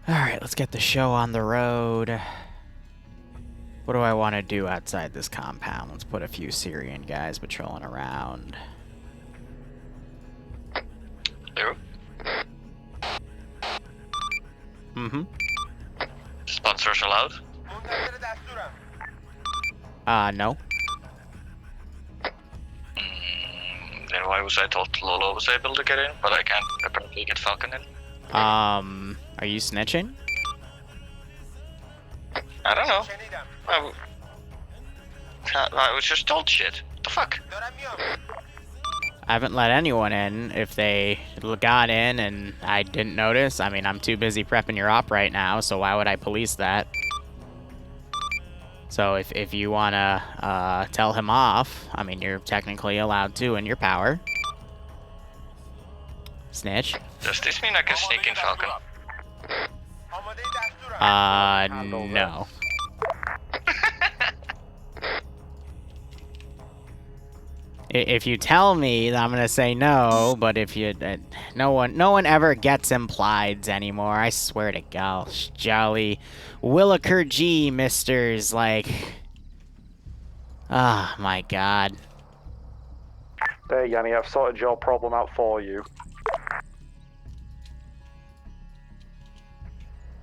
Alright, let's get the show on the road. What do I want to do outside this compound? Let's put a few Syrian guys patrolling around. Liru? Mm-hmm. Sponsors allowed? No. Then why was I told Lolo was able to get in, but I can't apparently get Falcon in? Are you snitching? I don't know. I was just told shit. What the fuck? I haven't let anyone in. If they got in and I didn't notice, I mean, I'm too busy prepping your op right now, so why would I police that? So if you want to tell him off, I mean, you're technically allowed to in your power. Snitch. Does this mean I can sneak in Falcon? No. If you tell me, I'm gonna say no. But if you, no one ever gets implieds anymore. I swear to gosh, jolly Williker G, misters, like, ah, oh, my God. There, Yanni, I've sorted your problem out for you.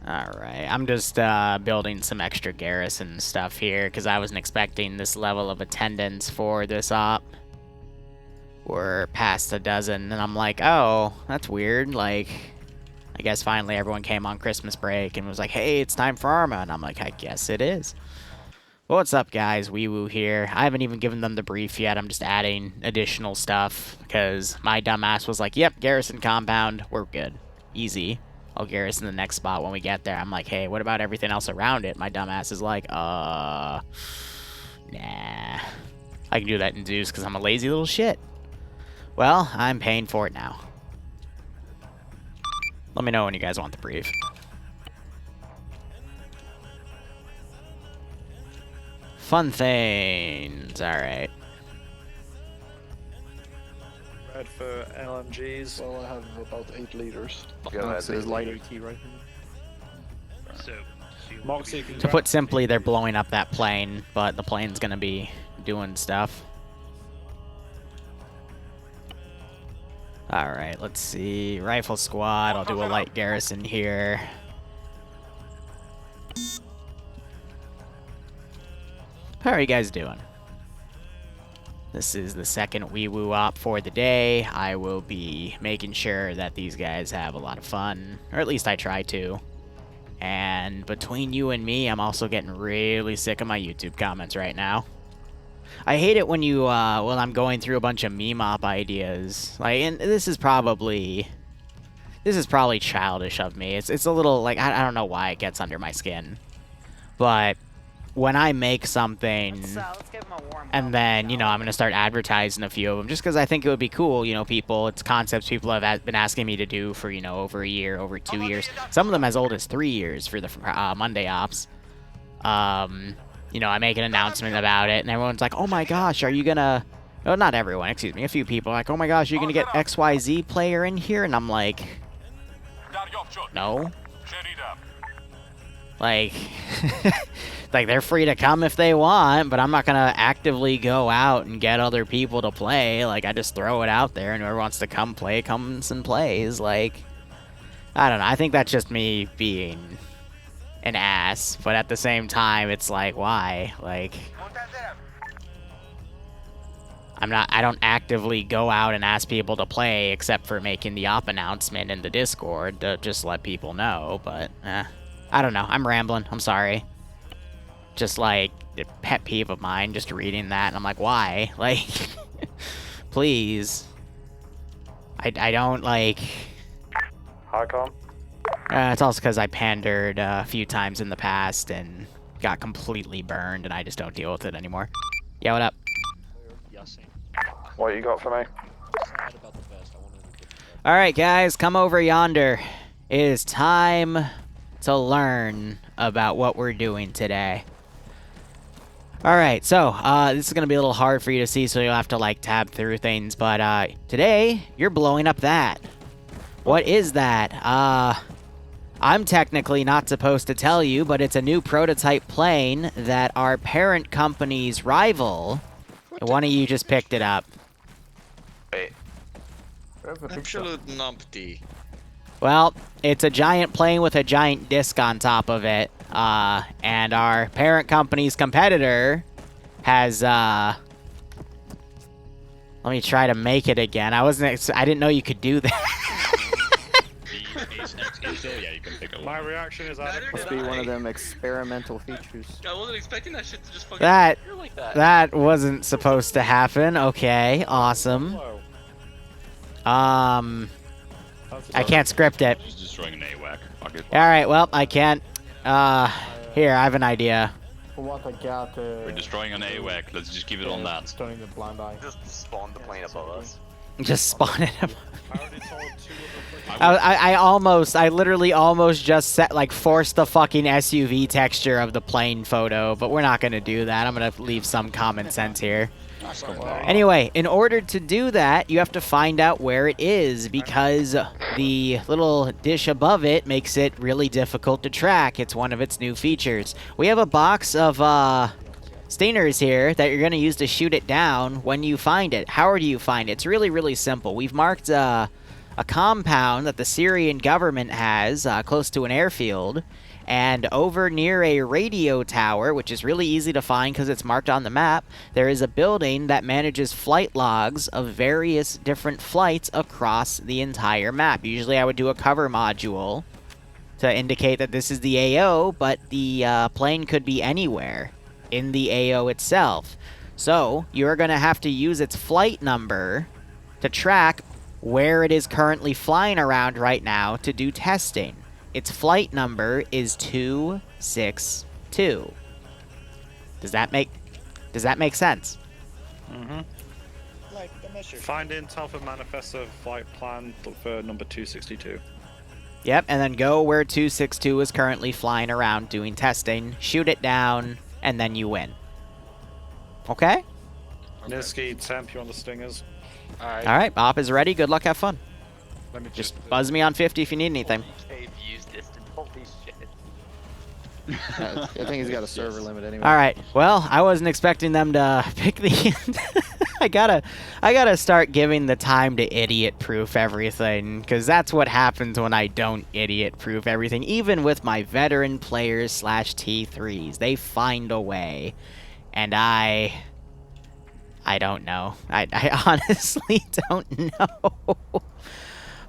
Alright, I'm just building some extra garrison stuff here because I wasn't expecting this level of attendance for this op. We're past a dozen, and I'm like, oh, that's weird. Like, I guess finally everyone came on Christmas break and was like, hey, it's time for Arma. And I'm like, I guess it is. Well, what's up, guys? Wee Woo here. I haven't even given them the brief yet. I'm just adding additional stuff because my dumbass was like, yep, garrison compound. We're good. Easy. I'll garrison the next spot when we get there. I'm like, hey, what about everything else around it? My dumbass is like, nah. I can do that in Zeus because I'm a lazy little shit. Well, I'm paying for it now. Let me know when you guys want the brief. Fun things. Alright. Red for LMGs. Well, I have about 8 liters. There's light AT right here. Moxie, To put simply, they're blowing up that plane, but the plane's gonna be doing stuff. Alright, let's see. Rifle squad, I'll do a light garrison here. How are you guys doing? This is the second Wee Woo op for the day. I will be making sure that these guys have a lot of fun, or at least I try to. And between you and me, I'm also getting really sick of my YouTube comments right now. I hate it when you, when I'm going through a bunch of meme op ideas. Like, and this is probably childish of me. It's a little, like, I don't know why it gets under my skin. But when I make something, and then, you know, I'm going to start advertising a few of them, just because I think it would be cool, you know, it's concepts people have been asking me to do for, you know, over a year, over 2 years. Some of them as old as 3 years for the Monday ops. You know, I make an announcement about it, and everyone's like, oh my gosh, are you gonna... Well, not everyone, excuse me. A few people are like, oh my gosh, are you gonna get XYZ player in here? And I'm like... No. Like... like, they're free to come if they want, but I'm not gonna actively go out and get other people to play. Like, I just throw it out there, and whoever wants to come play comes and plays. Like... I don't know. I think that's just me being... an ass, but at the same time, it's like, why? Like, I don't actively go out and ask people to play except for making the op announcement in the Discord to just let people know, but, I don't know. I'm rambling. I'm sorry. Just, like, a pet peeve of mine, just reading that, and I'm like, why? Like, please. I don't, like... Hardcom? It's also because I pandered a few times in the past and got completely burned, and I just don't deal with it anymore. Yeah, what up? What you got for me? Alright, guys, come over yonder. It is time to learn about what we're doing today. Alright, so, this is going to be a little hard for you to see, so you'll have to, like, tab through things, but, today, you're blowing up that. What is that? I'm technically not supposed to tell you, but it's a new prototype plane that our parent company's rival, one of you just picked it up. Wait. Absolute numpty. Well, it's a giant plane with a giant disc on top of it, and our parent company's competitor has, let me try to make it again. I didn't know you could do that. Yeah, you can pick a My reaction is Neither Must did be one of I. them experimental features. I wasn't expecting that shit to just fucking That- appear like that. That wasn't supposed to happen. Okay, awesome. Whoa. I can't script it. Just destroying an AWAC. Fuck it. Alright, well, I can't. Here, I have an idea. What I got. We're destroying an AWAC. Let's just keep it on that. Turning the blind eye. Just spawn the plane above us. Just spawn it. I already told 2 of the I literally almost just forced the fucking SUV texture of the plane photo, but we're not gonna do that. I'm gonna leave some common sense here. Anyway, in order to do that, you have to find out where it is, because the little dish above it makes it really difficult to track. It's one of its new features. We have a box of stingers here that you're going to use to shoot it down when you find it. How do you find it? It's really, really simple. We've marked a compound that the Syrian government has close to an airfield, and over near a radio tower, which is really easy to find because it's marked on the map, there is a building that manages flight logs of various different flights across the entire map. Usually I would do a cover module to indicate that this is the AO, but the plane could be anywhere in the AO itself. So you're going to have to use its flight number to track where it is currently flying around right now to do testing. Its flight number is 262. Does that make sense? Like the measure. Find intel for manifesto flight plan for number 262. Yep, and then go where 262 is currently flying around doing testing, shoot it down, and then you win. Okay? Niski, temp, you on the stingers? Alright, Op is ready. Good luck, have fun. Let me Just buzz me on 50 if you need anything. Views distant. Holy shit. I think he's got a server limit anyway. Alright, well, I wasn't expecting them to pick the... I gotta start giving the time to idiot-proof everything, because that's what happens when I don't idiot-proof everything. Even with my veteran players / T3s, they find a way, and I don't know. I honestly don't know.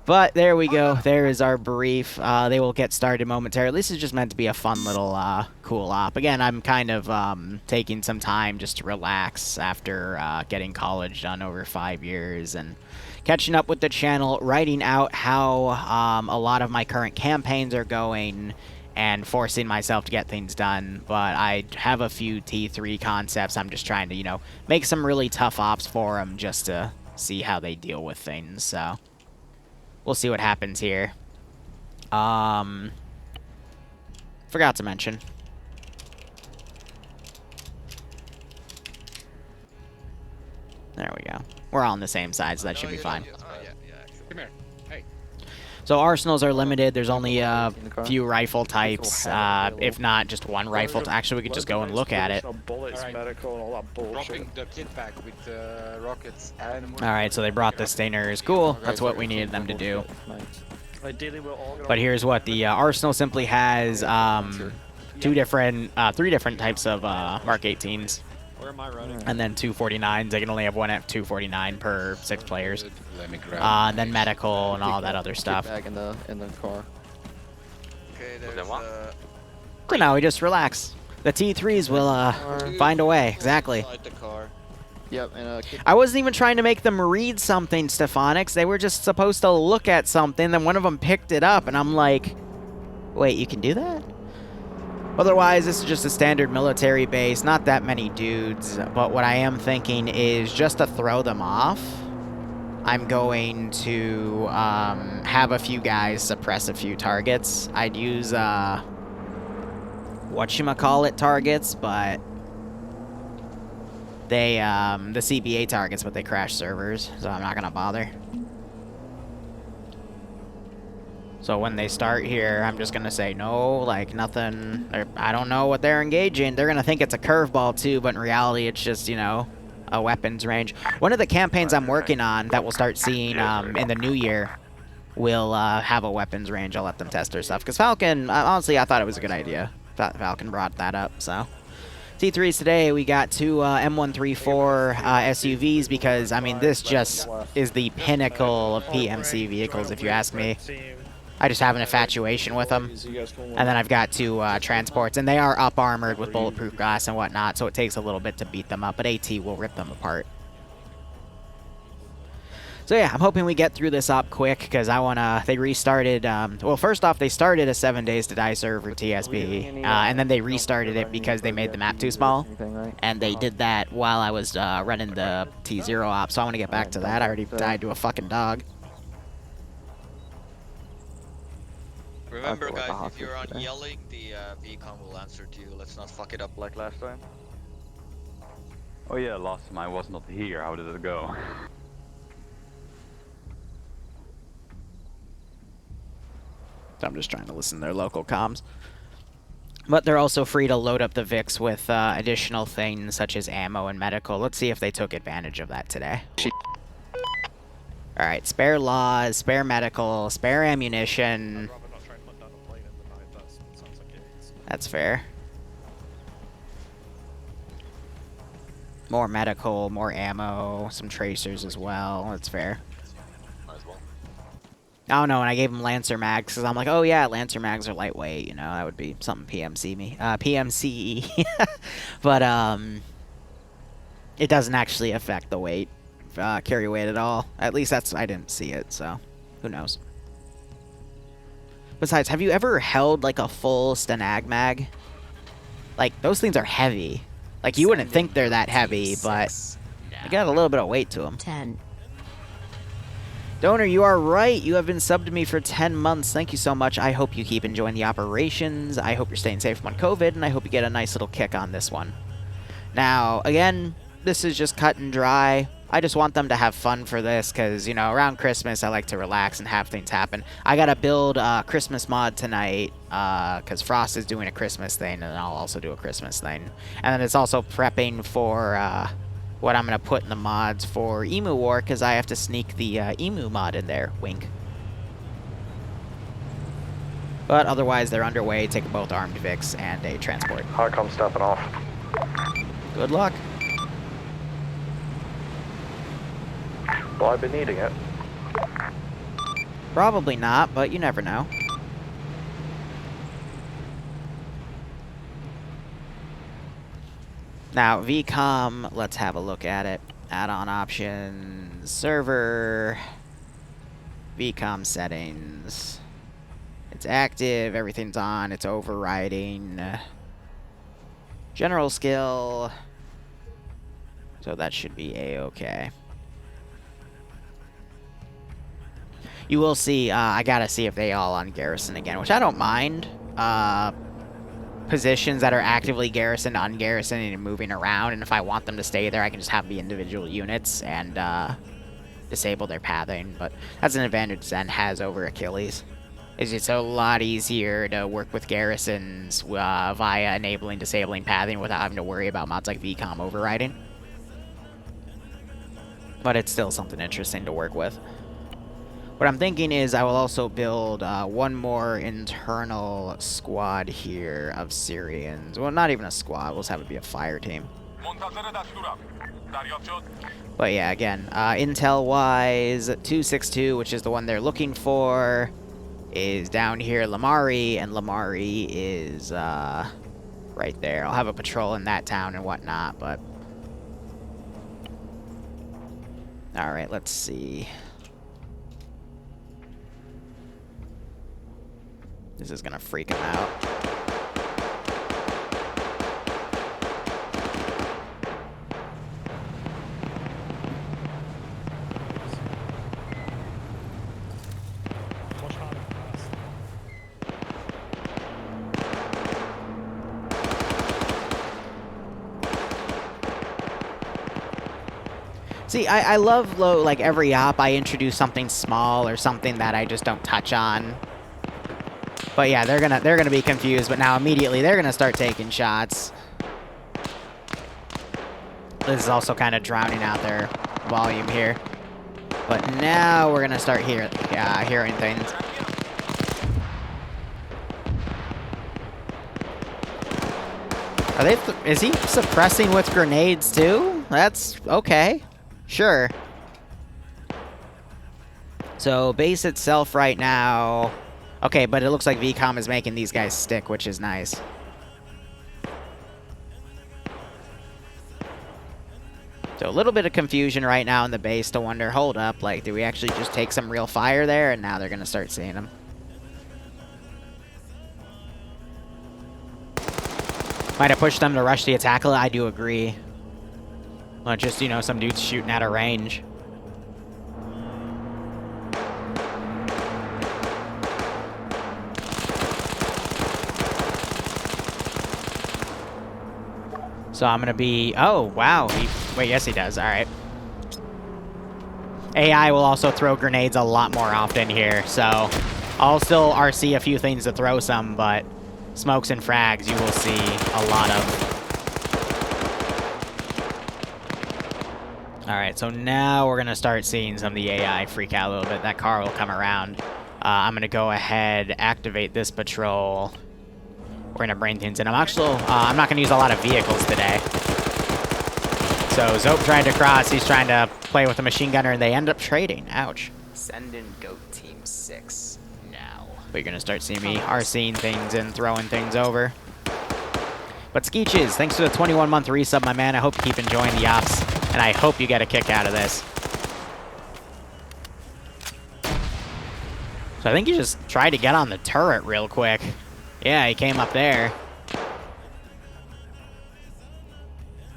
But there we go. There is our brief. They will get started momentarily. This is just meant to be a fun little cool op. Again, I'm kind of taking some time just to relax after getting college done over 5 years and catching up with the channel, writing out how a lot of my current campaigns are going, and forcing myself to get things done. But I have a few T3 concepts. I'm just trying to, you know, make some really tough ops for them just to see how they deal with things. So we'll see what happens here. Forgot to mention. There we go. We're all on the same side, so that should be fine. Come here. Hey. So arsenals are limited. There's only a few rifle types. If not, just one rifle. Actually, we could just go and look at it. Bullets, Alright. medical, and all that bullshit. Dropping the kit pack with rockets and... Alright, so they brought the stingers. Cool. That's what we needed them to do. Ideally, we're all gonna... But here's what the arsenal simply has: three different types of Mark 18s, Where am I running? and then 249s. They can only have one F249 per 6 players. Let me grab Then medical and all that other stuff. Back in the car. Okay, then there's what? So now we just relax. The T3s will find a way. Exactly. inside the car. Yep, and I wasn't even trying to make them read something, Stefanix. They were just supposed to look at something, then one of them picked it up, and I'm like, wait, you can do that? Otherwise, this is just a standard military base, not that many dudes, but what I am thinking is just to throw them off, I'm going to have a few guys suppress a few targets. I'd use, whatchamacallit targets, but they, the CBA targets, but they crash servers, so I'm not gonna bother. So when they start here, I'm just gonna say no, like nothing. I don't know what they're engaging. They're gonna think it's a curveball too, but in reality, it's just, you know, a weapons range. One of the campaigns I'm working on that we'll start seeing in the new year will have a weapons range. I'll let them test their stuff. Because Falcon, honestly, I thought it was a good idea. Thought Falcon brought that up, so. T3s today, we got two M134 SUVs because, I mean, this just is the pinnacle of PMC vehicles, if you ask me. I just have an infatuation with them. And then I've got two transports, and they are up-armored with bulletproof glass and whatnot, so it takes a little bit to beat them up, but AT will rip them apart. So yeah, I'm hoping we get through this up quick, because I want to... They restarted... well, first off, they started a 7 days to die server TSB, and then they restarted it because they made the map too small, and they did that while I was running the T0 op, so I want to get back to that. I already died to a fucking dog. Remember, guys, if you're on yelling, the VCOM will answer to you. Let's not fuck it up like last time. Oh yeah, last time I was not here. How did it go? I'm just trying to listen to their local comms. But they're also free to load up the VIX with additional things such as ammo and medical. Let's see if they took advantage of that today. Alright, spare laws, spare medical, spare ammunition. That's fair. More medical, more ammo, some tracers as well. That's fair. I don't know, and I gave him Lancer mags because I'm like, oh yeah, Lancer mags are lightweight, you know, that would be something PMCE. But it doesn't actually affect the weight, carry weight at all. At least I didn't see it, so who knows. Besides, have you ever held like a full Stenag mag? Like, those things are heavy. Like, you wouldn't think they're that heavy, but they got a little bit of weight to them. 10. Donor, you are right. You have been subbed to me for 10 months. Thank you so much. I hope you keep enjoying the operations. I hope you're staying safe from COVID, and I hope you get a nice little kick on this one. Now, again, this is just cut and dry. I just want them to have fun for this because, you know, around Christmas, I like to relax and have things happen. I got to build a Christmas mod tonight because Frost is doing a Christmas thing, and I'll also do a Christmas thing. And then it's also prepping for what I'm going to put in the mods for Emu War because I have to sneak the Emu mod in there. Wink. But otherwise, they're underway. Take both armed Vics and a transport. Hardcom stepping off. Good luck. Well, I've been needing it. Probably not, but you never know. Now, VCOM, let's have a look at it. Add-on options, server, VCOM settings. It's active, everything's on, it's overriding. General skill. So that should be A-okay. You will see, I gotta see if they all on garrison again, which I don't mind. Positions that are actively garrisoned, ungarrisoned, and moving around, and if I want them to stay there, I can just have the individual units and disable their pathing, but that's an advantage Zen has over Achilles. It's a lot easier to work with garrisons via enabling, disabling pathing without having to worry about mods like VCOM overriding. But it's still something interesting to work with. What I'm thinking is I will also build one more internal squad here of Syrians. Well, not even a squad. We'll just have it be a fire team. But yeah, again, intel-wise, 262, which is the one they're looking for, is down here, Lamari, and Lamari is right there. I'll have a patrol in that town and whatnot, but... Alright, let's see. This is gonna freak him out. See, I love, like, every op I introduce something small or something that I just don't touch on. But yeah, they're gonna be confused. But now immediately they're gonna start taking shots. This is also kind of drowning out their volume here. But now we're gonna start hearing things. Are they? Is he suppressing with grenades too? That's okay. Sure. So base itself right now. Okay, but it looks like VCOM is making these guys stick, which is nice. So a little bit of confusion right now in the base to wonder, hold up, like, do we actually just take some real fire there? And now they're going to start seeing them. Might have pushed them to rush the attack. I do agree. Well, just, you know, some dudes shooting out of range. So I'm going to be... Oh, wow. Wait, yes, he does. All right. AI will also throw grenades a lot more often here. So I'll still RC a few things to throw some, but smokes and frags you will see a lot of. All right, so now we're going to start seeing some of the AI freak out a little bit. That car will come around. I'm going to go ahead, activate this patrol. We're gonna bring things in. I'm not gonna use a lot of vehicles today. So Zope tried to cross. He's trying to play with a machine gunner, and they end up trading. Ouch. Send in Goat Team 6 now. But you're gonna start seeing me RCing things and throwing things over. But Skeeches, thanks for the 21-month resub, my man. I hope you keep enjoying the ops, and I hope you get a kick out of this. So I think he just tried to get on the turret real quick. Yeah, he came up there.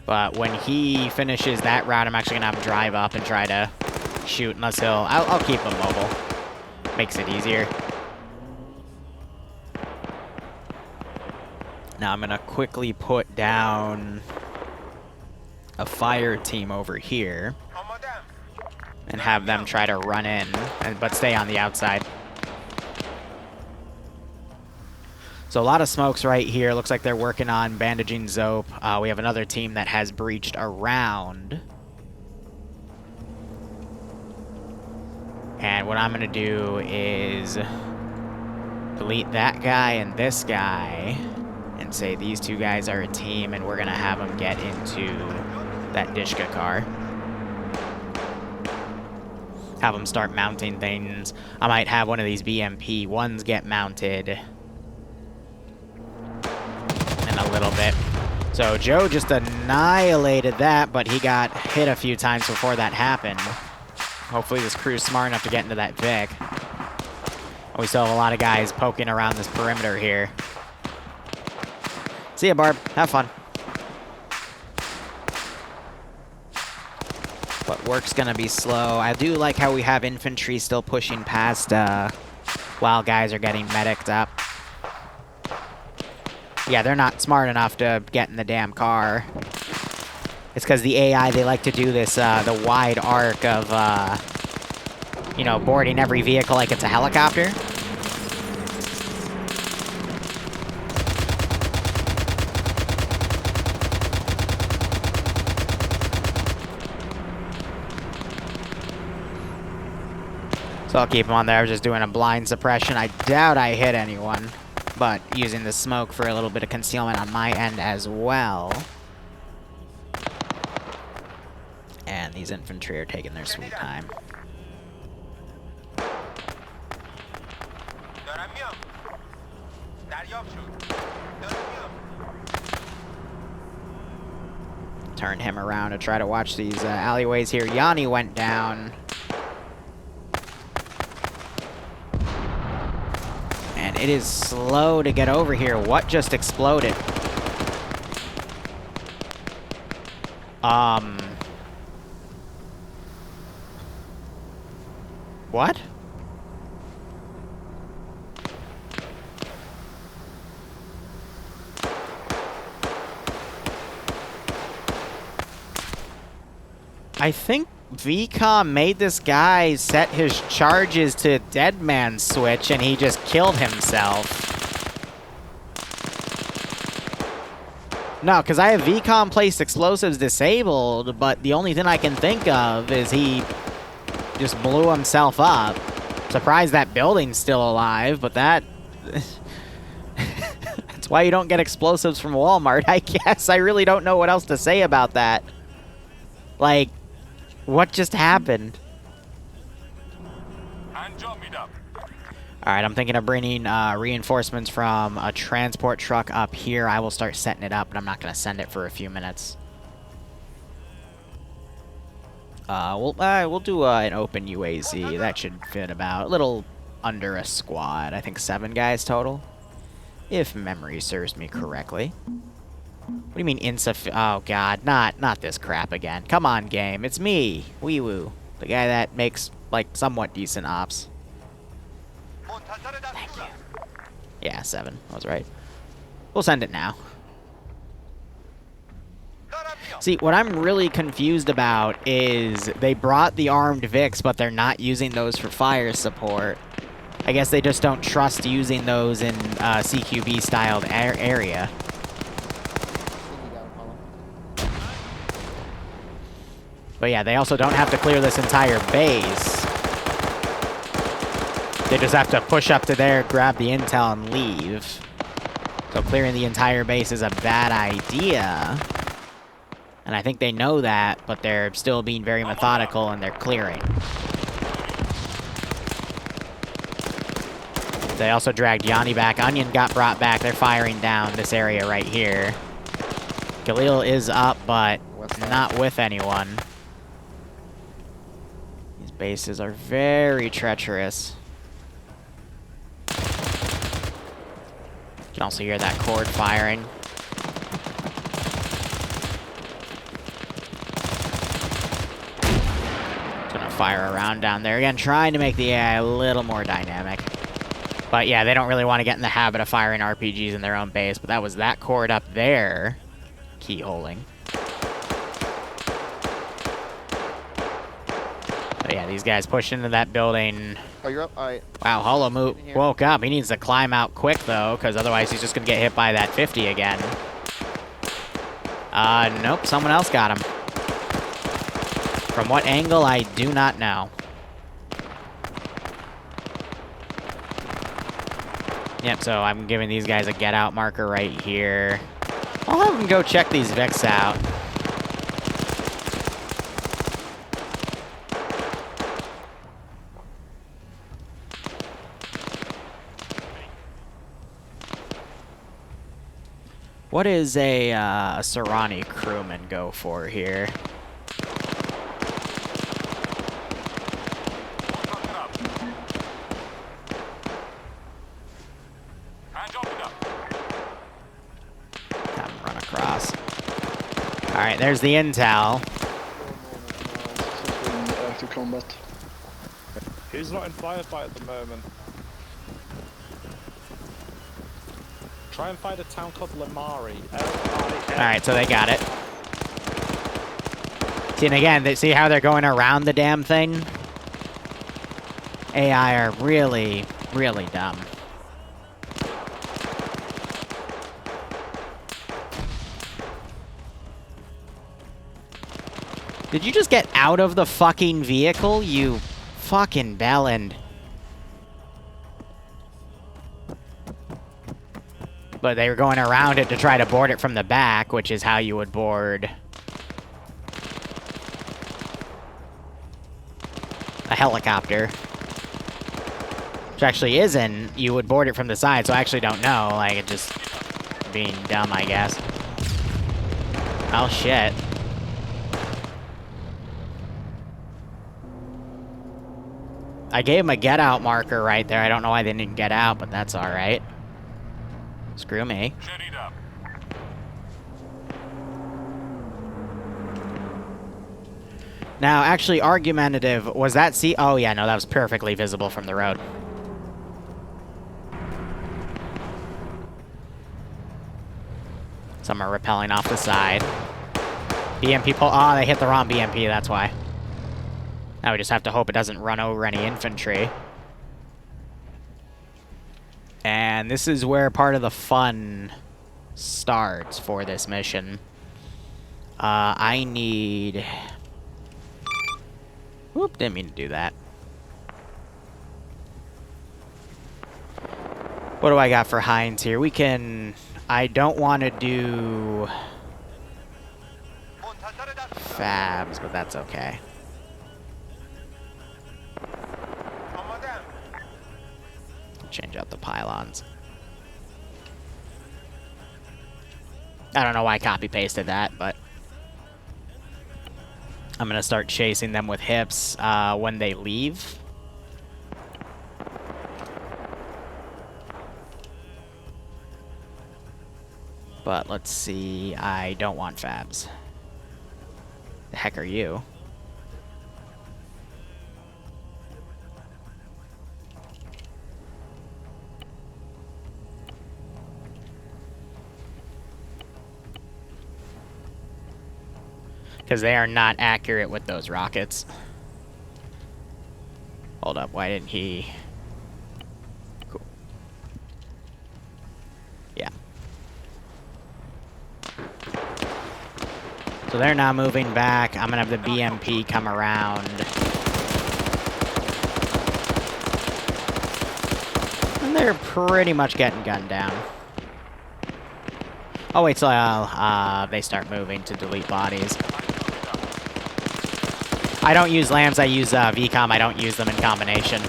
But when he finishes that route, I'm actually going to have him drive up and try to shoot, unless I'll keep him mobile. Makes it easier. Now I'm going to quickly put down a fire team over here and have them try to run in, but stay on the outside. So a lot of smokes right here. Looks like they're working on bandaging Zope. We have another team that has breached around. And what I'm going to do is delete that guy and this guy and say these two guys are a team, and we're going to have them get into that Dishka car. Have them start mounting things. I might have one of these BMP ones get mounted a little bit. So Joe just annihilated that, but he got hit a few times before that happened. Hopefully this crew's smart enough to get into that Vic. We still have a lot of guys poking around this perimeter here. See ya, Barb. Have fun. But work's gonna be slow. I do like how we have infantry still pushing past while guys are getting medicked up. Yeah, they're not smart enough to get in the damn car. It's because the AI, they like to do this, the wide arc of, you know, boarding every vehicle like it's a helicopter. So I'll keep him on there. I was just doing a blind suppression. I doubt I hit anyone, but using the smoke for a little bit of concealment on my end as well. And these infantry are taking their sweet time. Turn him around to try to watch these alleyways here. Yanni went down. And it is slow to get over here. What just exploded? What? I think VCOM made this guy set his charges to dead man switch and he just killed himself. No, because I have VCOM placed explosives disabled, but the only thing I can think of is he just blew himself up. Surprised that building's still alive, but that... That's why you don't get explosives from Walmart, I guess. I really don't know what else to say about that. Like, what just happened? Alright, I'm thinking of bringing reinforcements from a transport truck up here. I will start setting it up, but I'm not going to send it for a few minutes. We'll do an open UAZ. That should fit about a little under a squad. I think 7 guys total, if memory serves me correctly. What do you mean insufficient? Oh god, not this crap again. Come on, game. It's me, Wee Woo, the guy that makes like somewhat decent ops. Thank you. Yeah, 7. I was right. We'll send it now. See, what I'm really confused about is they brought the armed Vics, but they're not using those for fire support. I guess they just don't trust using those in CQB-styled area. But yeah, they also don't have to clear this entire base. They just have to push up to there, grab the intel, and leave. So clearing the entire base is a bad idea. And I think they know that, but they're still being very methodical and they're clearing. They also dragged Yanni back. Onion got brought back. They're firing down this area right here. Galil is up, but not with anyone. These bases are very treacherous. You can also hear that cord firing. Fire around down there again, trying to make the AI a little more dynamic. But yeah, they don't really want to get in the habit of firing RPGs in their own base, but that was that cord up there keyholing. But yeah, these guys pushed into that building. Oh, you're up? Alright. Wow, Hollow woke up. He needs to climb out quick though, because otherwise he's just gonna get hit by that 50 again. Nope, someone else got him. From what angle, I do not know. Yep, so I'm giving these guys a get out marker right here. I'll have them go check these Vics out. What is a Serrani crewman go for here? Alright, there's the intel. Active combat. He's not in firefight at the moment. Try and find a town called Lamari. Alright, so they got it. See, and again, see how they're going around the damn thing? AI are really, really dumb. Did you just get out of the fucking vehicle, you fucking bellend? But they were going around it to try to board it from the back, which is how you would board a helicopter. Which actually isn't. You would board it from the side, so I actually don't know. Like, it just being dumb, I guess. Oh, shit. I gave him a get out marker right there. I don't know why they didn't get out, but that's alright. Screw me. Now, actually, argumentative, was that C? Oh, yeah, no, that was perfectly visible from the road. Some are rappelling off the side. BMP pull. Oh, they hit the wrong BMP, that's why. Now we just have to hope it doesn't run over any infantry. And this is where part of the fun starts for this mission. I need... Whoop, didn't mean to do that. What do I got for Heinz here? We can... I don't want to do... Fabs, but that's okay. Change out the pylons. I don't know why I copy-pasted that, but... I'm gonna start chasing them with hips when they leave. But let's see, I don't want fabs. The heck are you? Because they are not accurate with those rockets. Hold up, why didn't he... Cool. Yeah. So they're now moving back. I'm gonna have the BMP come around. And they're pretty much getting gunned down. Oh wait till they start moving to delete bodies. I don't use LAMs, I use VCOM, I don't use them in combination.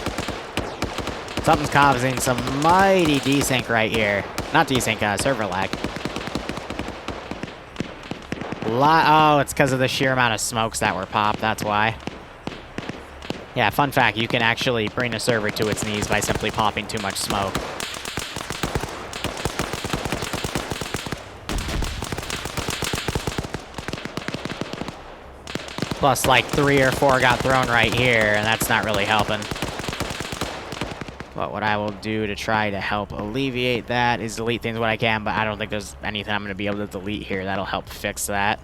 Something's causing some mighty desync right here. Not desync, server lag. Oh, it's because of the sheer amount of smokes that were popped, that's why. Yeah, fun fact, you can actually bring a server to its knees by simply popping too much smoke. Plus, like, 3 or 4 got thrown right here, and that's not really helping. But what I will do to try to help alleviate that is delete things when I can, but I don't think there's anything I'm going to be able to delete here that'll help fix that.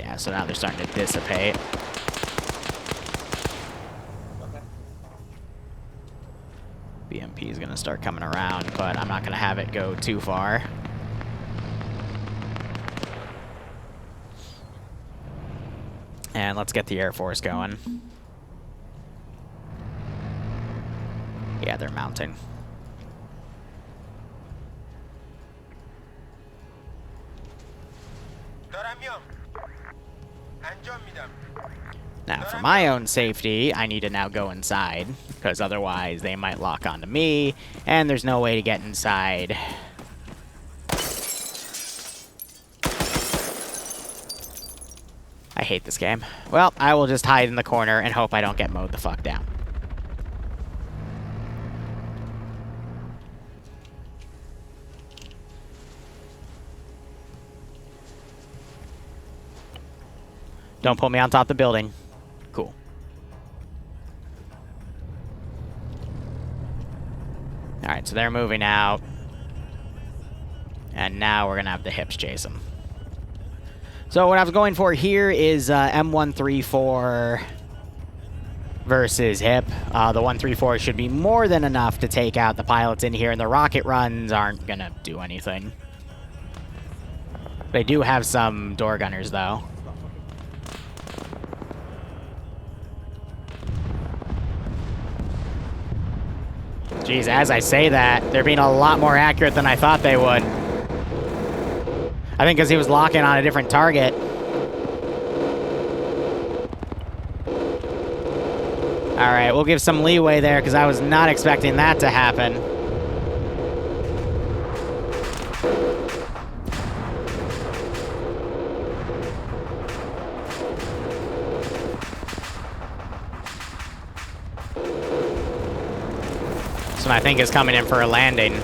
Yeah, so now they're starting to dissipate. BMP is going to start coming around, but I'm not going to have it go too far. And let's get the Air Force going. Yeah, they're mounting. Now, for my own safety, I need to now go inside, because otherwise they might lock onto me, and there's no way to get inside. I hate this game. Well, I will just hide in the corner and hope I don't get mowed the fuck down. Don't put me on top of the building. Cool. Alright, so they're moving out. And now we're going to have the hips chase them. So what I was going for here is M134 versus hip. The 134 should be more than enough to take out the pilots in here, and the rocket runs aren't going to do anything. They do have some door gunners, though. Jeez, as I say that, they're being a lot more accurate than I thought they would. I think because he was locking on a different target. Alright, we'll give some leeway there because I was not expecting that to happen. So I think is coming in for a landing.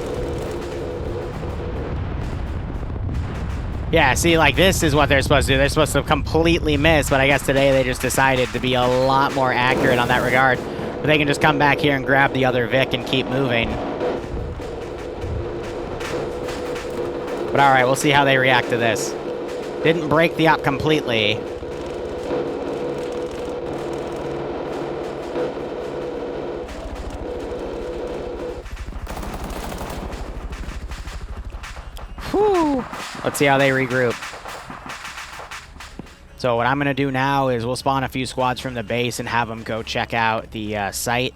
Yeah, see, like, this is what they're supposed to do. They're supposed to completely miss, but I guess today they just decided to be a lot more accurate on that regard. But they can just come back here and grab the other Vic and keep moving. But alright, we'll see how they react to this. Didn't break the op completely. Whew. Let's see how they regroup. So what I'm going to do now is we'll spawn a few squads from the base and have them go check out the site.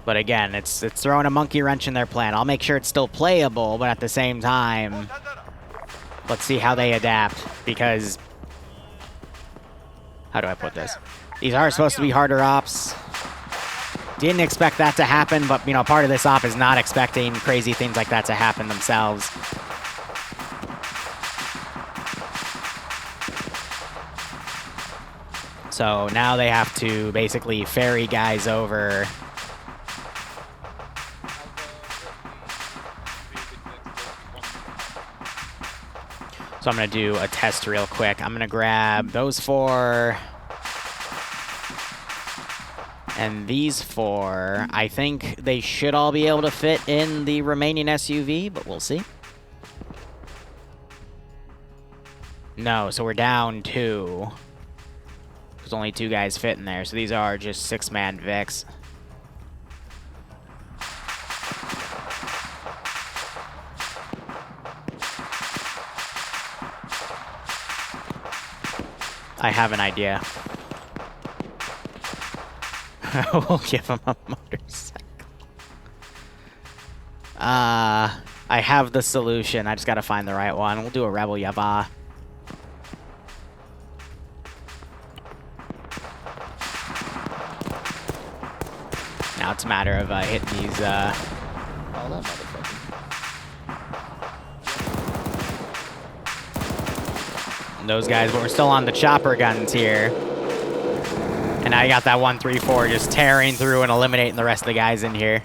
But again, it's throwing a monkey wrench in their plan. I'll make sure it's still playable, but at the same time, let's see how they adapt. Because, how do I put this? These are supposed to be harder ops. Didn't expect that to happen, but you know, part of this op is not expecting crazy things like that to happen themselves. So now they have to basically ferry guys over. So I'm going to do a test real quick. I'm going to grab those 4. And these 4. I think they should all be able to fit in the remaining SUV, but we'll see. No, so we're down 2. There's only 2 guys fit in there, so these are just 6-man Vics. I have an idea. We'll give him a motorcycle. I have the solution. I just gotta find the right one. We'll do a Rebel Yava. Now it's a matter of hitting these. Oh, that motherfucker. Those guys, but we're still on the chopper guns here. And I got that 134 just tearing through and eliminating the rest of the guys in here.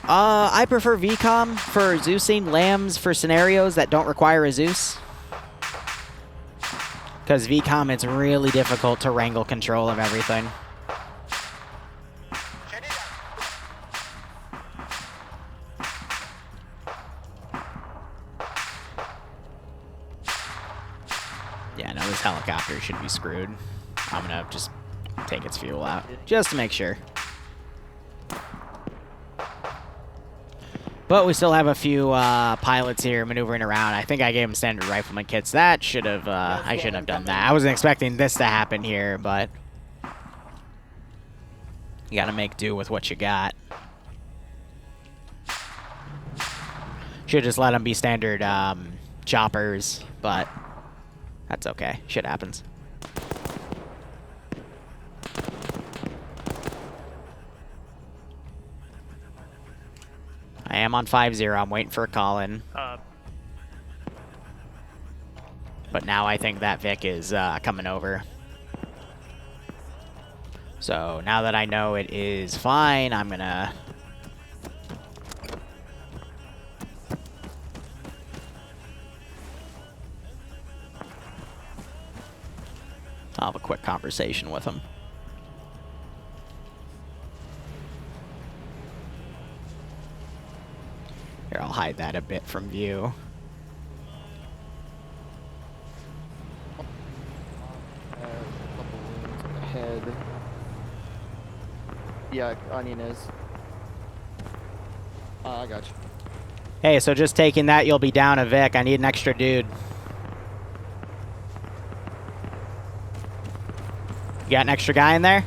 I prefer VCOM for Zeusing lambs for scenarios that don't require a Zeus. Because VCOM, it's really difficult to wrangle control of everything. Yeah, no, this helicopter should be screwed. I'm gonna just take its fuel out, just to make sure. But we still have a few pilots here maneuvering around. I think I gave them standard rifleman kits. That should have, I shouldn't have done that. I wasn't expecting this to happen here, but you gotta make do with what you got. Should just let them be standard choppers, but that's okay. Shit happens. I am on 5-0. I'm waiting for a call-in. But now I think that Vic is coming over. So now that I know it is fine, I'm gonna... I'll have a quick conversation with him. Here, I'll hide that a bit from view. Head. Yeah, Onion is. I got you. Hey, so just taking that, you'll be down a Vic. I need an extra dude. You got an extra guy in there?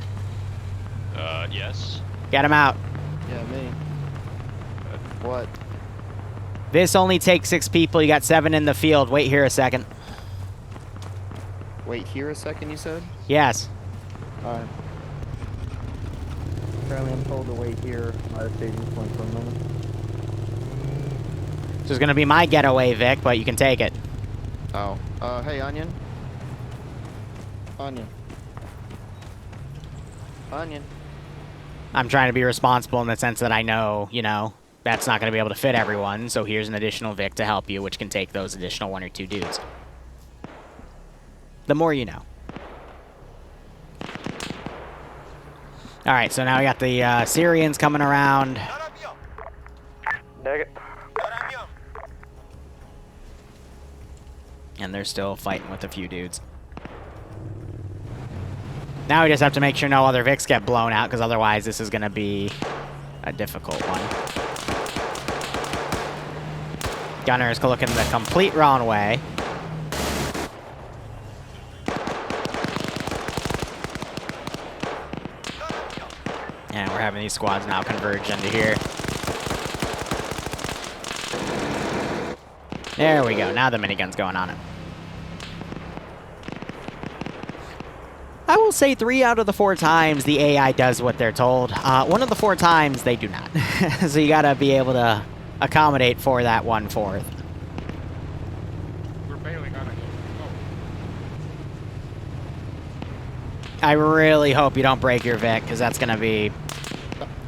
Yes. Get him out. Yeah, me. What? This only takes 6 people. You got 7 in the field. Wait here a second. Wait here a second, you said? Yes. Alright. Apparently I'm told to wait here at a staging point for a moment. This is going to be my getaway, Vic, but you can take it. Oh. Hey, Onion. Onion. Onion. I'm trying to be responsible in the sense that I know, you know, that's not going to be able to fit everyone, so here's an additional Vic to help you, which can take those additional 1 or 2 dudes. The more you know. Alright, so now we got the Syrians coming around. Negative. And they're still fighting with a few dudes. Now we just have to make sure no other Vics get blown out, because otherwise this is going to be a difficult one. Gunners looking the complete wrong way. And we're having these squads now converge into here. There we go. Now the minigun's going on it. I will say 3 out of the 4 times the AI does what they're told. 1 of the 4 times they do not. So you gotta be able to accommodate for that 1/4. We're bailing on it. I really hope you don't break your Vic, because that's gonna be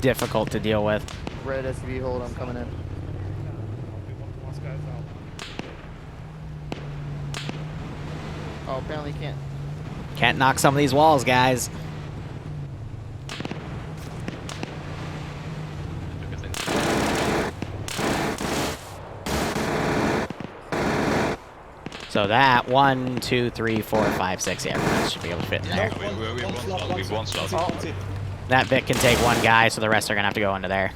difficult to deal with. Red SUV, hold, I'm coming in. Oh, apparently you can't. Can't knock some of these walls, guys. So that 1, 2, 3, 4, 5, 6. Yeah, everyone should be able to fit in there. We've one slot. That Vic can take 1 guy, so the rest are gonna have to go into there.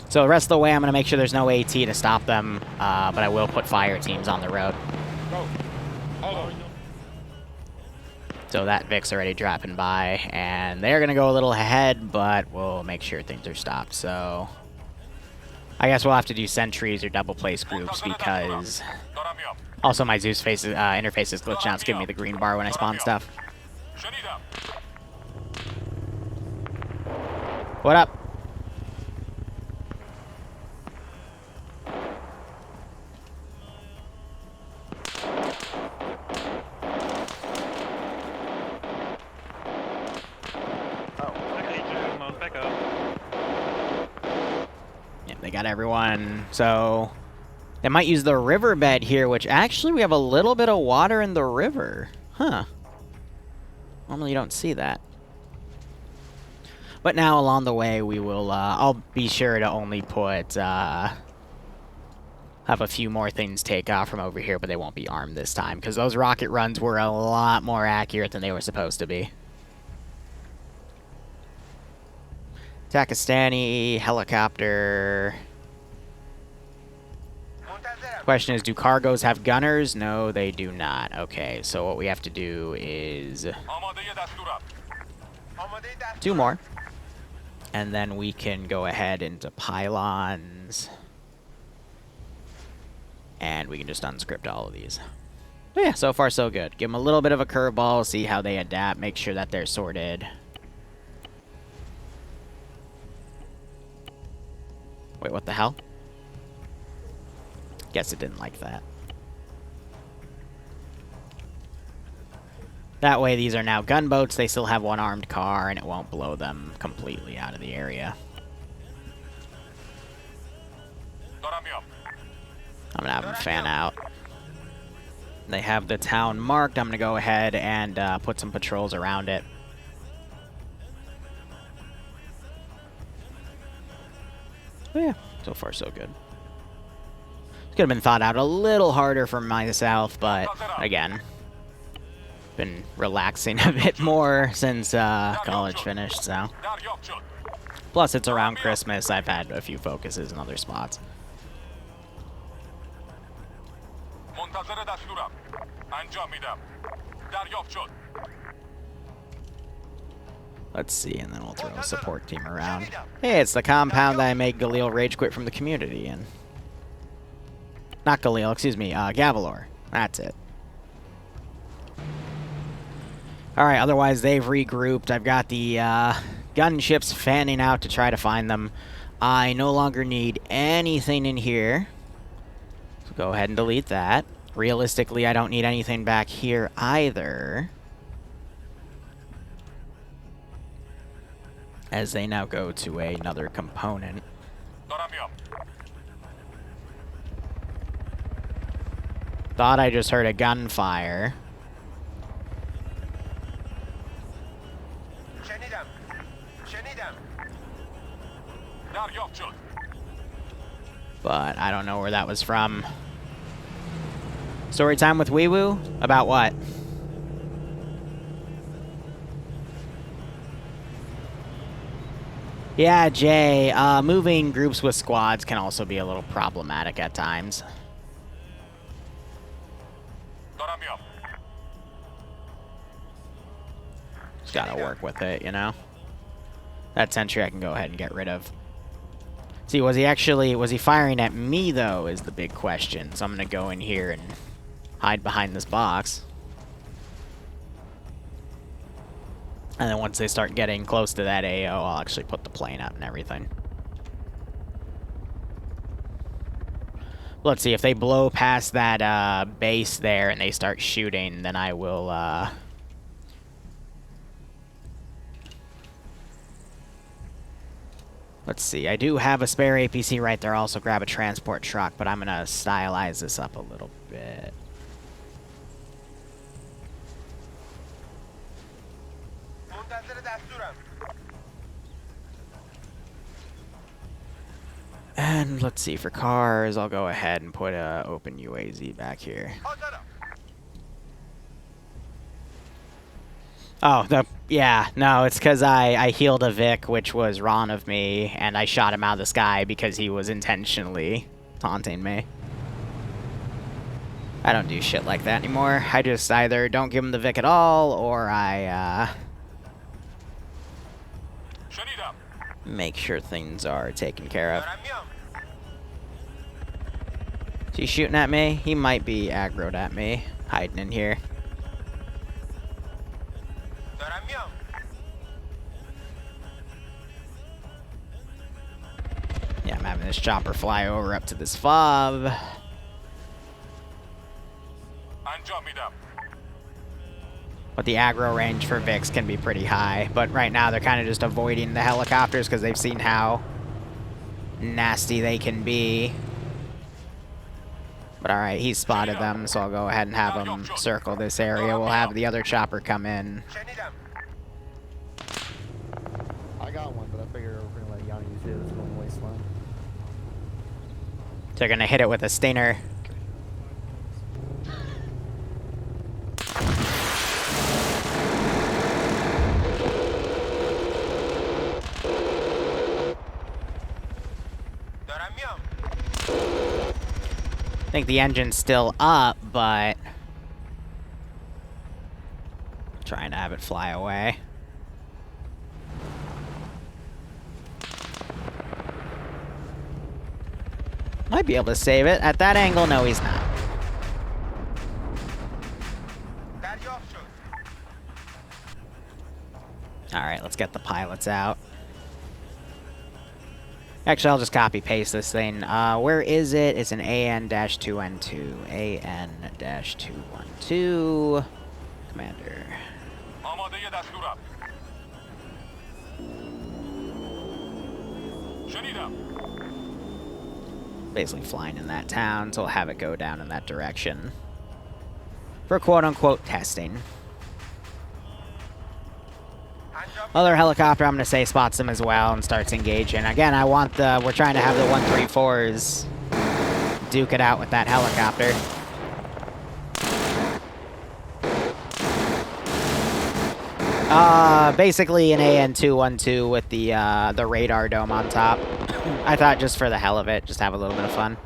So the rest of the way, I'm gonna make sure there's no AT to stop them, but I will put fire teams on the road. So that Vic's already dropping by, and they're gonna go a little ahead, but we'll make sure things are stopped. So I guess we'll have to do sentries or double place groups, because also my Zeus interface is glitching out. It's giving me the green bar when I spawn stuff. What up? They got everyone, so they might use the riverbed here, which actually we have a little bit of water in the river. Huh. Normally you don't see that. But now along the way we will, I'll be sure to only put, have a few more things take off from over here, but they won't be armed this time, because those rocket runs were a lot more accurate than they were supposed to be. Pakistani helicopter. Question is, do cargos have gunners? No, they do not. Okay, so what we have to do is 2 more. And then we can go ahead into pylons. And we can just unscript all of these. But yeah, so far so good. Give them a little bit of a curveball, see how they adapt, make sure that they're sorted. Wait, what the hell? Guess it didn't like that. That way, these are now gunboats. They still have 1 armed car, and it won't blow them completely out of the area. I'm gonna have them fan out. They have the town marked. I'm gonna go ahead and put some patrols around it. Oh yeah, so far so good. Could have been thought out a little harder for myself, but again, been relaxing a bit more since college finished, so. Plus, it's around Christmas. I've had a few focuses in other spots. Let's see, and then we'll throw a support team around. Hey, it's the compound that I made Galil rage quit from the community in. Not Galil, excuse me, Gavalor. That's it. Alright, otherwise they've regrouped. I've got the gunships fanning out to try to find them. I no longer need anything in here. So go ahead and delete that. Realistically, I don't need anything back here either, as they now go to another component. Thought I just heard a gunfire. But I don't know where that was from. Story time with Wee Woo? About what? Yeah, Jay, moving groups with squads can also be a little problematic at times. Just gotta work with it, you know? That sentry I can go ahead and get rid of. See, was he firing at me, though, is the big question. So I'm gonna go in here and hide behind this box. And then once they start getting close to that AO, I'll actually put the plane up and everything. Let's see, if they blow past that base there and they start shooting, then I will... Let's see, I do have a spare APC right there. I'll also grab a transport truck, but I'm going to stylize this up a little bit. And let's see, for cars, I'll go ahead and put a open UAZ back here. Oh, yeah, no, it's because I healed a Vic, which was wrong of me, and I shot him out of the sky because he was intentionally taunting me. I don't do shit like that anymore. I just either don't give him the Vic at all, or I, make sure things are taken care of. Is he shooting at me? He might be aggroed at me, hiding in here. Yeah, I'm having this chopper fly over up to this fob. But the aggro range for Vix can be pretty high. But right now they're kind of just avoiding the helicopters because they've seen how nasty they can be. But alright, he's spotted them, so I'll go ahead and have him circle this area. We'll have the other chopper come in. I got one, but I figured we're gonna let Yanni use it. It's going wasteland. They're gonna hit it with a stinger. I think the engine's still up, but trying to have it fly away. Might be able to save it. At that angle, no, he's not. Alright, let's get the pilots out. Actually, I'll just copy-paste this thing. Where is it? It's an AN-212. AN-212. Commander. Basically flying in that town, so I'll have it go down in that direction. For quote-unquote testing. Other helicopter, I'm going to say, spots them as well and starts engaging. Again, we're trying to have the 134s duke it out with that helicopter. Basically an AN-212 with the radar dome on top. I thought just for the hell of it, just have a little bit of fun.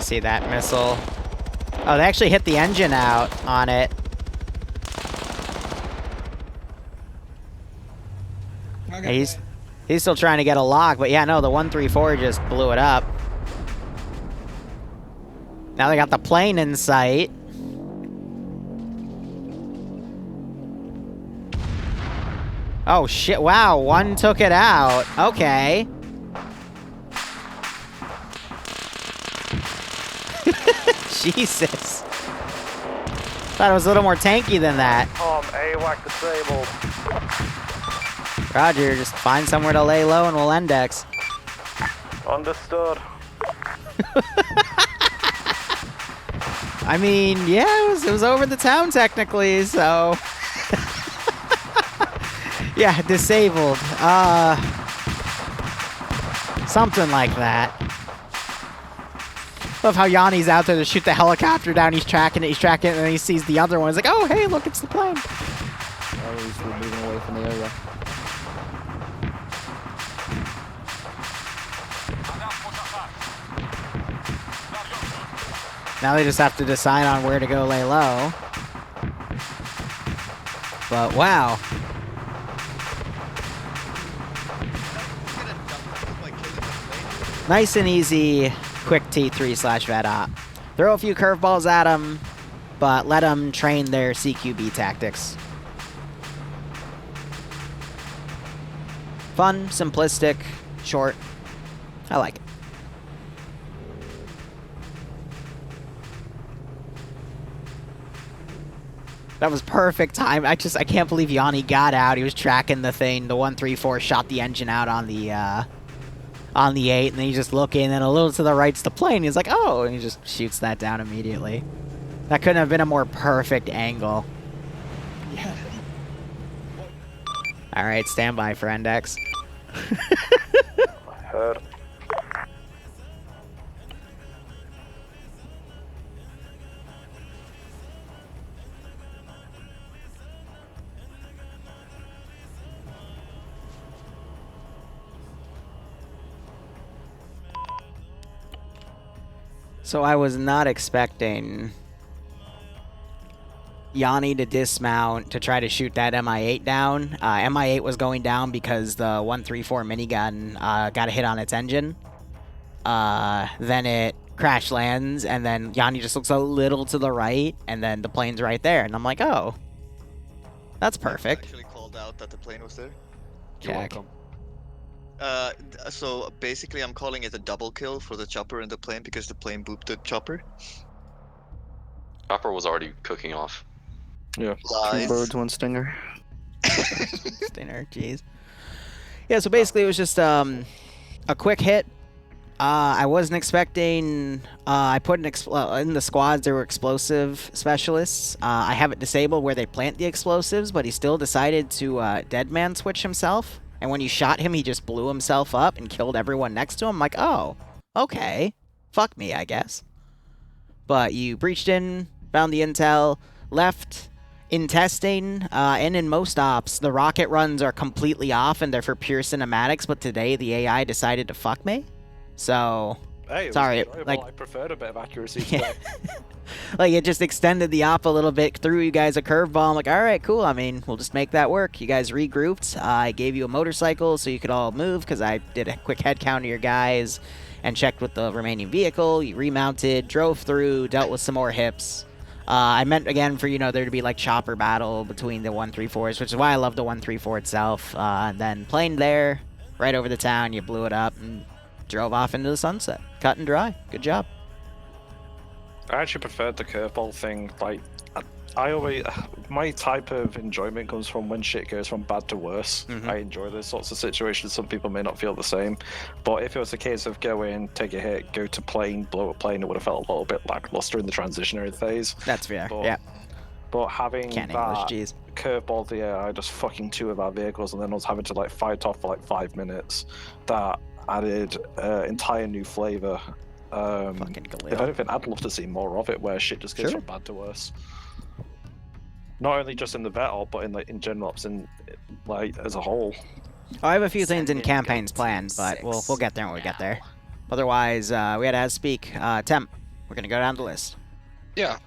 See that missile. Oh, they actually hit the engine out on it. Okay. He's still trying to get a lock, but yeah, no, the 134 just blew it up. Now they got the plane in sight. Oh shit, wow, one took it out. Okay. Jesus. Thought it was a little more tanky than that. AWAC disabled. Roger, just find somewhere to lay low and we'll index. Understood. I mean, yeah, it was over the town technically, so... yeah, disabled. Something like that. Love how Yanni's out there to shoot the helicopter down. He's tracking it, and then he sees the other one. He's like, oh, hey, look, it's the plane. At least we're moving away from the area. Now they just have to decide on where to go lay low. But, wow. Nice and easy, quick T3/VOD op. Throw a few curveballs at them, but let them train their CQB tactics. Fun, simplistic, short. I like it. That was perfect time. I can't believe Yanni got out. He was tracking the thing. The 134 shot the engine out on the 8, and then he's just looking, and then a little to the right's the plane. He's like, oh, and he just shoots that down immediately. That couldn't have been a more perfect angle. Yeah. All right, stand by for index. Heard. So I was not expecting Yanni to dismount to try to shoot that MI8 down. MI8 was going down because the 134 minigun got a hit on its engine. Then it crash lands, and then Yanni just looks a little to the right, and then the plane's right there. And I'm like, oh, that's perfect. I actually called out that the plane was there. You're welcome. So basically I'm calling it a double kill for the chopper and the plane because the plane booped the chopper. Chopper was already cooking off. Yeah. Lies. 2 birds, 1 stinger. Stinger, jeez. Yeah, so basically it was just a quick hit. I wasn't expecting... I put in the squads there were explosive specialists. I have it disabled where they plant the explosives, but he still decided to deadman switch himself. And when you shot him, he just blew himself up and killed everyone next to him. I'm like, oh, okay. Fuck me, I guess. But you breached in, found the intel, left. In testing, and in most ops, the rocket runs are completely off and they're for pure cinematics, but today the AI decided to fuck me. So, Hey, sorry, like I preferred a bit of accuracy today. like it just extended the op a little bit, threw you guys a curveball. I'm like, all right, cool. I mean, we'll just make that work. You guys regrouped. I gave you a motorcycle so you could all move because I did a quick head count of your guys and checked with the remaining vehicle. You remounted, drove through, dealt with some more hips. I meant, again, for, you know, there to be, like, chopper battle between the 134s, which is why I love the 134 itself. And then plane there, right over the town, you blew it up and drove off into the sunset. Cut and dry. Good job. I actually preferred the curveball thing. Like, I always... My type of enjoyment comes from when shit goes from bad to worse. I enjoy those sorts of situations. Some people may not feel the same. But if it was a case of go in, take a hit, go to plane, blow a plane, it would have felt a little bit lackluster in the transitionary phase. That's fair, but, yeah. But having Can't that English, jeez. curveball the AI just fucking 2 of our vehicles and then us having to, like, fight off for, like, 5 minutes, that added entire new flavor. If anything, I'd love to see more of it where shit just goes from bad to worse. Not only just in the vet op, but in general ops and like as a whole. I have a few things in campaigns planned, but we'll get there when we get there. Otherwise, we had to speak. Temp, we're gonna go down the list. Yeah.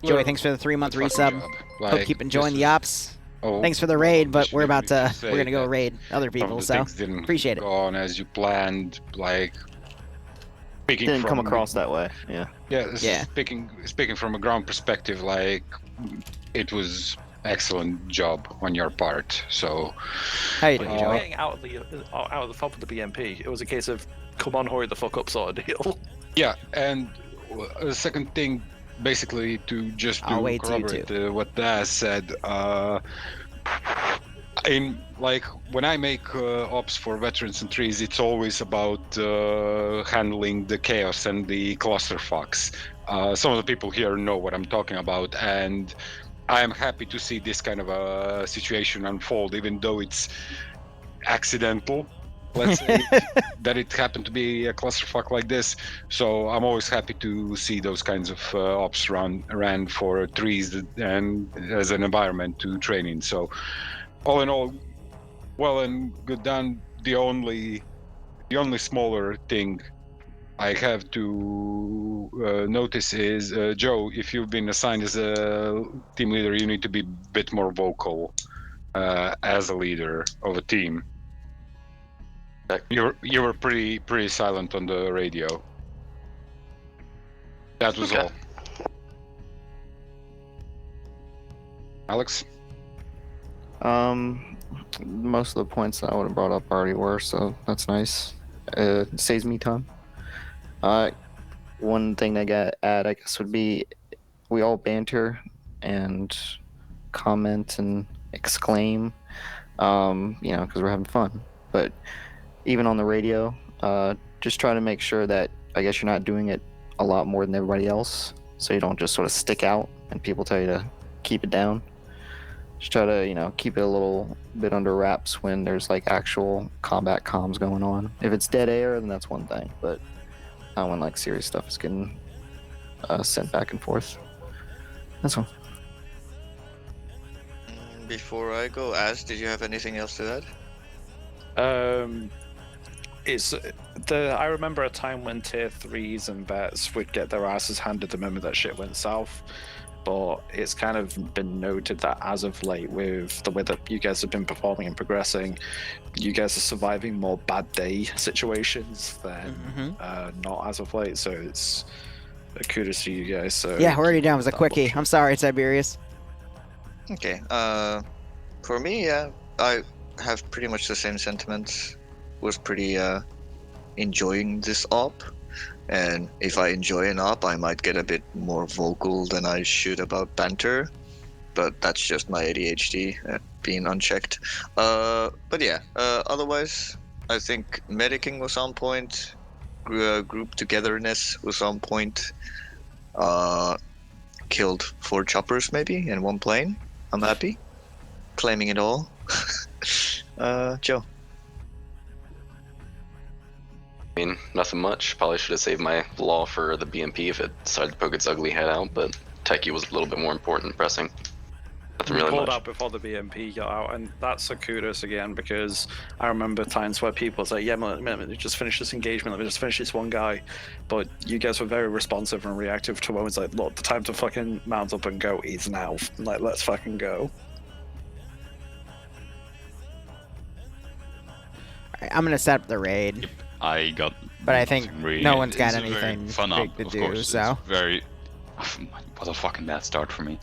Joey, thanks for the 3-month resub. Like, Hope you keep enjoying the ops. Thanks for the raid, but we're gonna go raid other people, so appreciate it. Go on as you planned, like. Didn't come across that way. Yeah. Yeah. Speaking from a ground perspective, like it was excellent job on your part. So. How you doing, Joey? Getting out of the top of the BMP, it was a case of come on, hurry the fuck up sort of deal. Yeah, and the second thing, basically to just I'll to wait till you corroborate what Daz said. In like when I make ops for veterans and trees, it's always about handling the chaos and the clusterfucks. Some of the people here know what I'm talking about, and I am happy to see this kind of a situation unfold, even though it's accidental. Let's say that it happened to be a clusterfuck like this. So I'm always happy to see those kinds of ops ran for trees and as an environment to train in. So all in all, well and good done. The only smaller thing I have to notice is, Joe, if you've been assigned as a team leader, you need to be a bit more vocal as a leader of a team. You were pretty silent on the radio. That was all. Alex? Most of the points that I would have brought up already were, so that's nice. It saves me time. One thing I got add, I guess, would be we all banter and comment and exclaim, because we're having fun. But even on the radio, just try to make sure that I guess you're not doing it a lot more than everybody else, so you don't just sort of stick out and people tell you to keep it down. Just try to, keep it a little bit under wraps when there's like actual combat comms going on. If it's dead air, then that's one thing, but not when like serious stuff is getting sent back and forth. That's all. Before I go, did you have anything else to add? I remember a time when tier 3s and vets would get their asses handed the moment that shit went south, but it's kind of been noted that as of late, with the way that you guys have been performing and progressing, you guys are surviving more bad day situations than not as of late, so it's a kudos to you guys. So yeah, we're already down with a quickie. I'm sorry, Tiberius. Okay, for me, yeah, I have pretty much the same sentiments. Was pretty enjoying this op, and if I enjoy an op, I might get a bit more vocal than I should about banter, but that's just my ADHD being unchecked. But yeah, otherwise, I think medicing was on point, group togetherness was on point, killed 4 choppers maybe in 1 plane. I'm happy, claiming it all. Joe? I mean, nothing much. Probably should have saved my law for the BMP if it decided to poke its ugly head out, but Techie was a little bit more important pressing. Nothing really pulled much. out before the BMP got out, and that's a kudos again, because I remember times where people say, yeah, let me just finish this engagement, let me just finish this one guy, but you guys were very responsive and reactive to when it was like, look, the time to fucking mount up and go is now. Like, let's fucking go. Alright, I'm gonna set up the raid. I got, but I think really, no one's got it's anything fun big up, to of do, course. so. It's very, what a fucking bad start for me.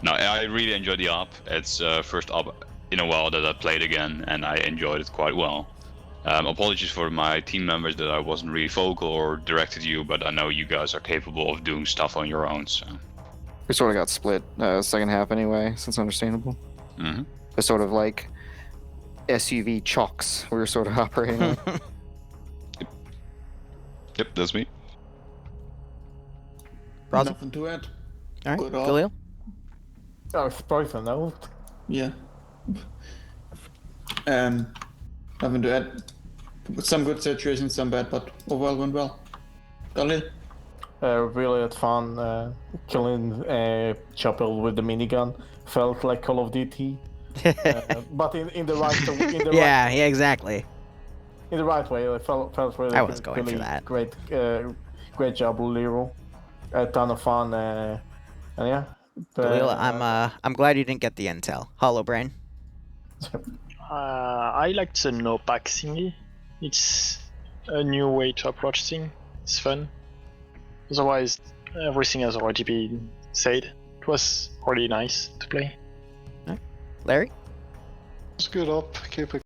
No, I really enjoyed the op. It's first op in a while that I played again, and I enjoyed it quite well. Apologies for my team members that I wasn't really vocal or directed you, but I know you guys are capable of doing stuff on your own, so. We sort of got split second half anyway, so it's understandable. Mm-hmm. It's sort of like SUV chocks we were sort of operating on. Yep, that's me. Nothing to add. Alright, Good Khalil? Oh, Python, no? Yeah. Nothing to add. Some good situations, some bad, but overall went well. Khalil? Really had fun killing Chopper with the minigun. Felt like Call of Duty. But in the right yeah, exactly. In the right way, it felt really. I was going really for that. Great job, Liru. A ton of fun, and yeah. Khalil, I'm glad you didn't get the intel. Hollow Brain. I liked the no pack thingy. It's a new way to approach things. It's fun. Otherwise, everything has already been said. It was really nice to play. Larry? It's good up. Keep it